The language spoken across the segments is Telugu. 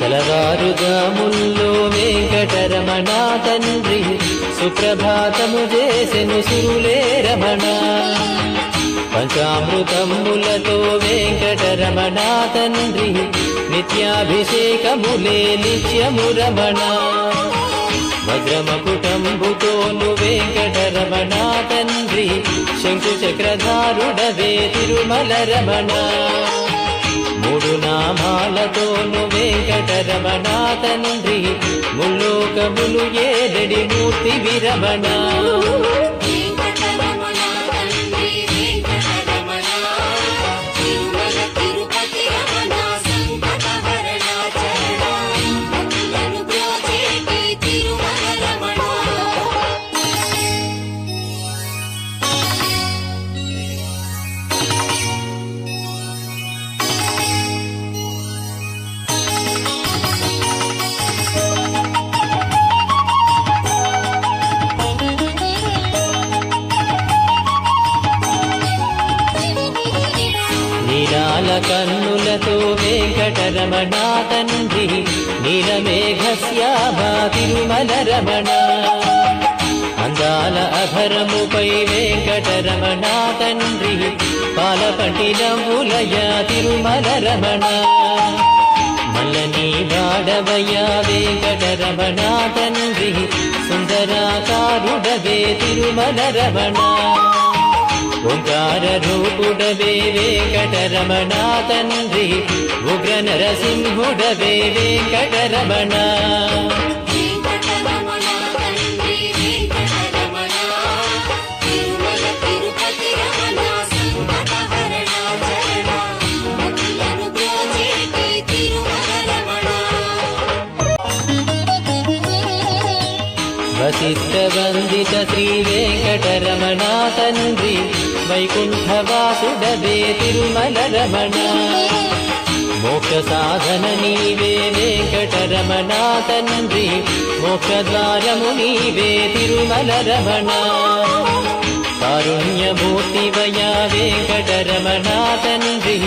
తెలవారుజాముల్లో వెంకటరమణ తండ్రి సుప్రభాతము చేసెను సురులే రమణ. పంచామృతములతో వెంకటరమణ తండ్రి నిత్యాభిషేకములే నిత్యము రమణ. వజ్రమకుటంబుతోను వెంకటరమణ తండ్రి శంకు చక్రధారుడవే తిరుమల రమణ. మూడు నామాలతోను వెంకటరమణ తండ్రి ముల్లోకములు ఏడడి మూర్తి విరమణ. నీలాల కన్నులతో వెంకటరమణ తండ్రి నీలమేఘశ్యామ తిరుమల రమణ. అందాల అధరముపై వెంకటరమణ తండ్రి పాలపంటి నవ్వులయ తిరుమల రమణ. మల్లని వాడవయ వెంకటరమణ తండ్రి సుందరాకారుడవే తిరుమల రమణ. ఓంకార రూపుడవే వెంకటరమణ తండ్రి ఉగ్ర నరసింహుడవే వెంకటరమణ. వశిష్ఠ వందిత శ్రీ వెంకటరమణ తండ్రి వైకుంఠవాసుడవే తిరుమల రమణ. మోక్ష సాధన నీవే వెంకటరమణ తండ్రి మోక్షద్వారము నీవే తిరుమల రమణ. కారుణ్యమూర్తివయా వెంకటరమణ తండ్రి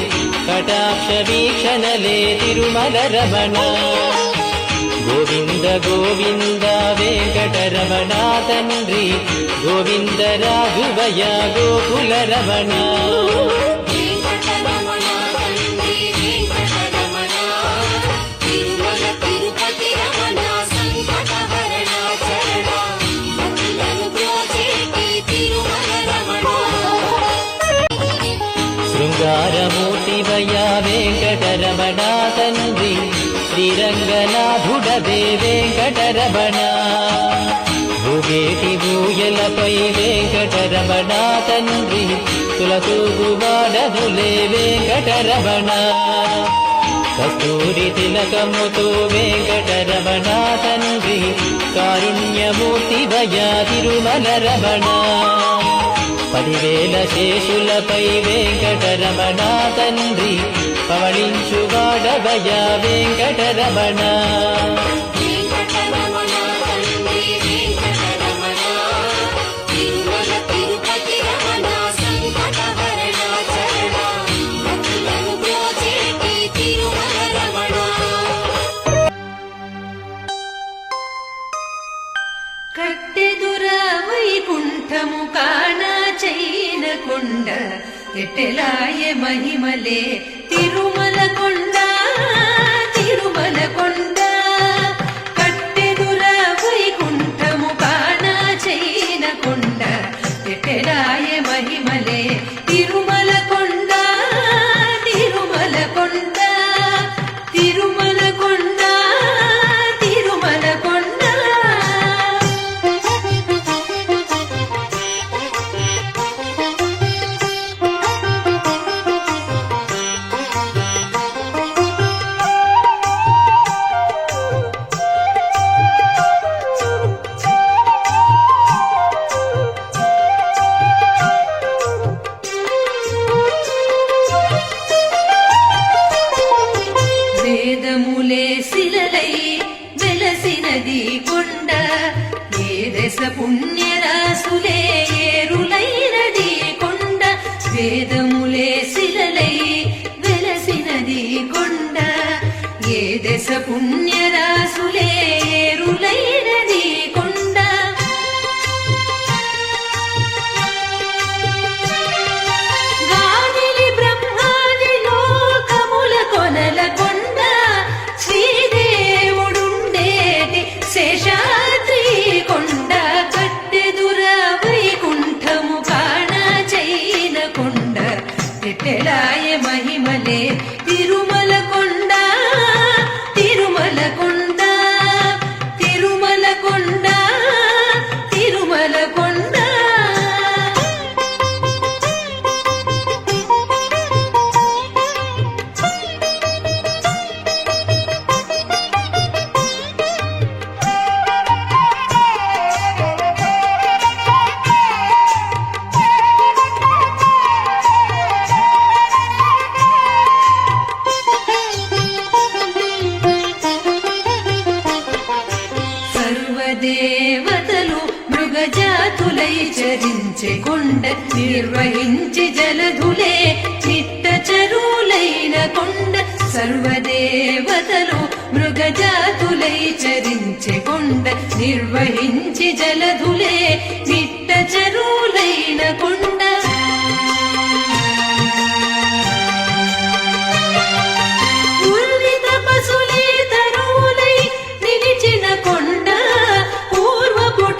కటాక్ష వీక్షణలే తిరుమల రమణ. గోవింద గోవింద వెంకటరమణ తండ్రి గోవింద రాఘవయ గోకుల రమణ. శృంగారమూర్తివయ వెంకటరమణ తండ్రి శ్రీరంగనాథుడవే వెంకటరమణ. భూగేటి భూయలపై వెంకటరమణ తండ్రి తులతూగువాడములే వెంకటరమణ. కస్తూరి తిలకముతో వెంకటరమణ తండ్రి కారుణ్యమూర్తివయ తిరుమల రమణ. 10,000 శేషులపై వెంకటరమణ తండ్రి పవళించువాడవయ వెంకటరమణ. కట్టెదుర వైకుంఠము కాణ చైన కొండ ఎట్టెలాయ మహిమలే తిరుమల కొండ తిరుమల కొండ. కట్టెదుర వైకుంఠము కాణ చైన కొండ ఎట్టెలాయ మహిమలే తిరుమల కొండ తిరుమల కొండ తిరుమల కొండ తిరుమల కొండ. వేదములే శిలలై వెలసినది కొండ ఏ దశ పుణ్యరాసులే ఏరులైనది కొండ. వేదములే శిలలై వెలసినది కొండ ఏ దశ పుణ్యరాసులే ఏరులైనది కొండ గాలిలి బ్రహ్మాది లోకముల కొనల కొండ శ్రీదేవుడుండేటి శేషాద్రి కొండ కట్టెదుర వైకుంఠము కాణ చైన కొండ ఎట్టెలాయ మహిమలే తిరుమల కొండ తిరుమల కొండ తిరుమల కొండ తిరుమల కొండ సర్వదేవతలు మృగజాతులై చరించే కొండ నిర్వహించి జలధులే చిట్ట చరులైన కొండ సర్వదేవతలు మృగజాతులై చరించే కొండ నిర్వహించి జలధులే చిట్ట చరులైన కొండ పూర్విత పశులే తరువులై నిలిచిన కొండ పూర్వపుటంజనాద్రి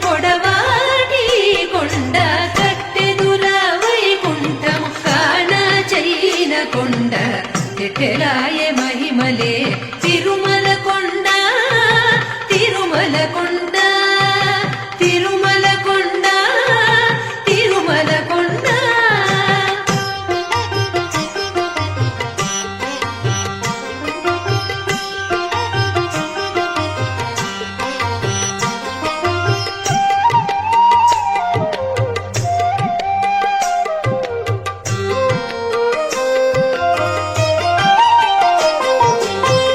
పొడవాటి కొండ కట్టెదుర వైకుంఠం కాణ చైన కొండ ఎట్టెలాయ మహిమలే తిరుమల కొండ తిరుమల కొండ తిరుమల కొండ తిరుమల కొండ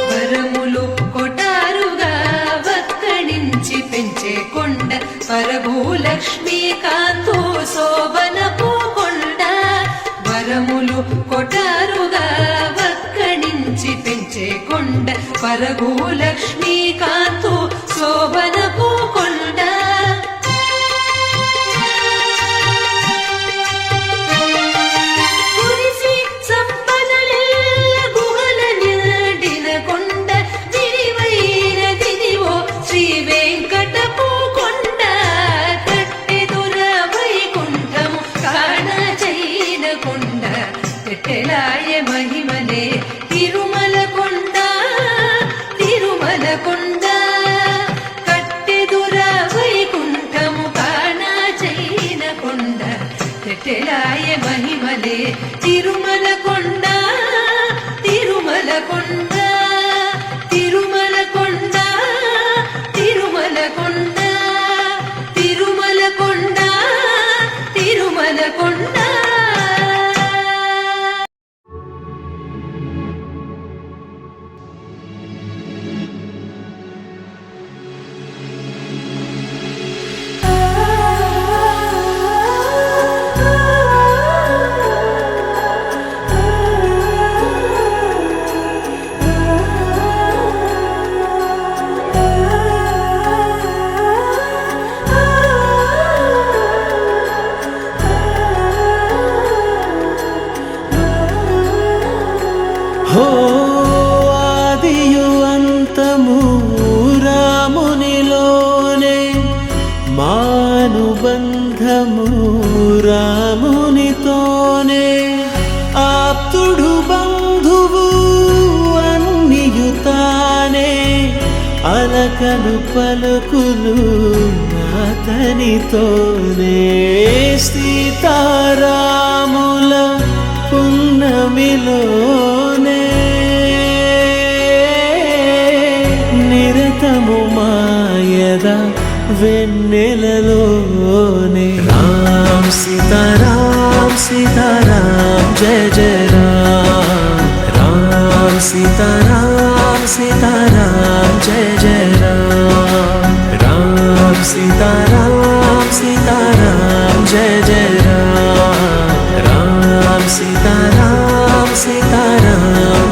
వరములు కొటారుగా వక్కడించి పెంచే కొండ పరభూలక్ష్మీ కాంతో శోభనపు కొండ వరములు కొటారుగా వక్కడించి పెంచే కొండ పరభూలక్ష్మీ కాంతో శోభనపు కొండ కురిసి సంపదలెల్ల గుహల నిండిన కొండ విరివైనదిదివో శ్రీ వెంకటపు కొండ కట్టెదుర వైకుంఠము కాణ చైన కొండ ఎట్టెలాయ మహిమలే తిరుమల కొండ తిరుమల కొండ కట్టెదుర వైకుంఠము కాణ చైన కొండ ఎట్టెలాయ మహిమలే తిరుమల కొండ తిరుమల కొండ తిరుమల కొండ తిరుమల కొండ తిరుమల కొండ తిరుమల కొండ హో ఆదియు అంతము రామునిలోనే మానుబంధము రామునితోనే ఆప్తుడు బంధువు అన్నియుతానే అలకలు పలుకులు అతనితోనే సీతారాముల పున్నమిలోనే నిరతము మాయద వెన్నెలలోనే రామ్ సీతారామ్ సీతారామ్ జయ జయ రామ్ రామ్ సీతారామ్ సీతారామ్ జయ జయ రామ్ రామ్ సీతారామ్ సీతారామ్ జయ జయ రామ్ రామ్ సీతారామ్ సీతారామ్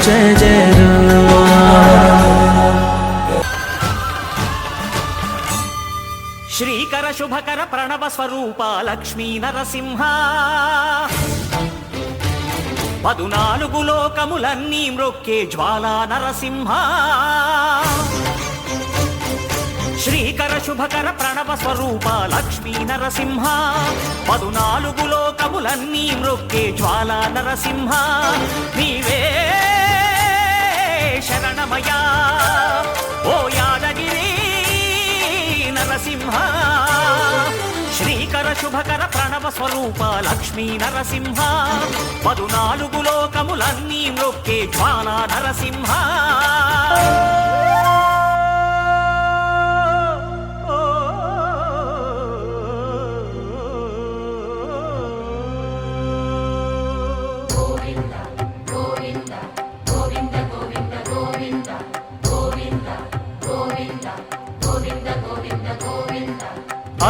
జయ జయ శుభకర ప్రణవ స్వరూప లక్ష్మీ నరసింహ 14 లోకములన్నీ మ్రొక్కే జ్వాలా నరసింహ శ్రీకర శుభకర ప్రణవ స్వరూప లక్ష్మీ నరసింహ 14 లోకములన్నీ మ్రొక్కే జ్వాలా నరసింహ నీవే శరణమయా ఓ యాదగిరి నరసింహ శ్రీకర శుభకర ప్రణవ స్వరూప లక్ష్మీ నరసింహ 14 లోకములన్నీ మ్రొక్కే జ్వాలా నరసింహ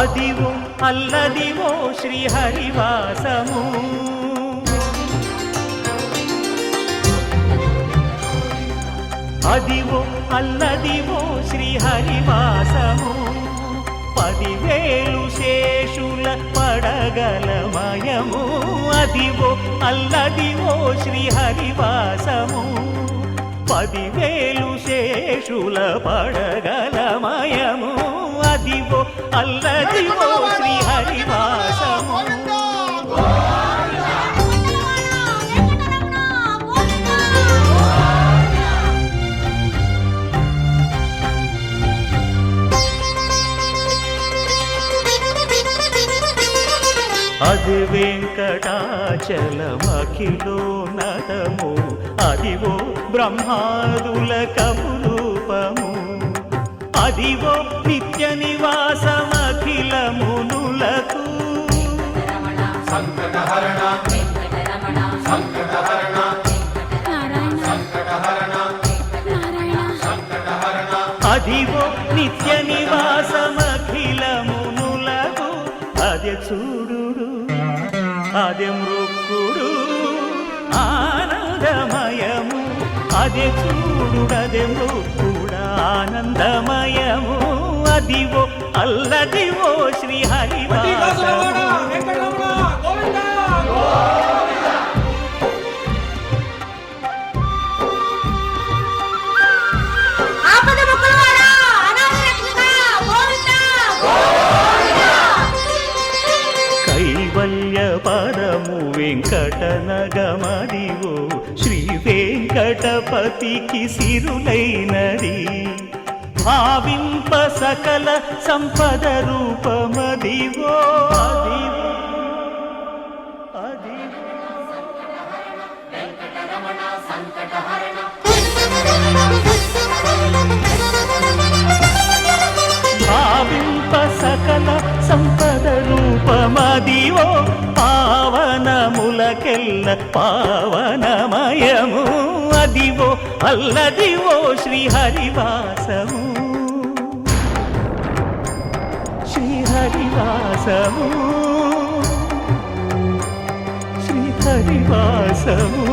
అదివో అల్లదివో శ్రీహరివాసము అదివో అల్లదివో శ్రీహరివాసము 10,000 శేషుల పడగలమయము అదివో అల్లదివో శ్రీహరివాసము 10,000 శేషుల పడగలమయము అదివో అల్లదివో శ్రీహరివాసము అది వెంకటాచలమఖిలోన్నతము అదివో బ్రహ్మాదుల కపురూపము అదివో నిత్య నివాసమఖిలమునులకు సంకటహరణ సంకటహరణ అదివో నిత్య నివాసమఖిలమునులకు అదే చూడు అదే మృక్కుడు ఆనందమయము అదే చూడుడదే మృక్కుడు ఆనందమయము అదివో అల్లదివో శ్రీహరివాసము కైవల్య పదము వెంకటనగమదివో శ్రీ వెంకటపతికి సిరులైనది భావింప సకల సంపద రూపమదివో అదివో భావింప సకల సంపద రూపమదివో పావనములకెల్ల పావనమయము అదివో అల్లదివో శ్రీహరివాసము శ్రీహరివాసము శ్రీహరివాసము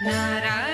నారాయణ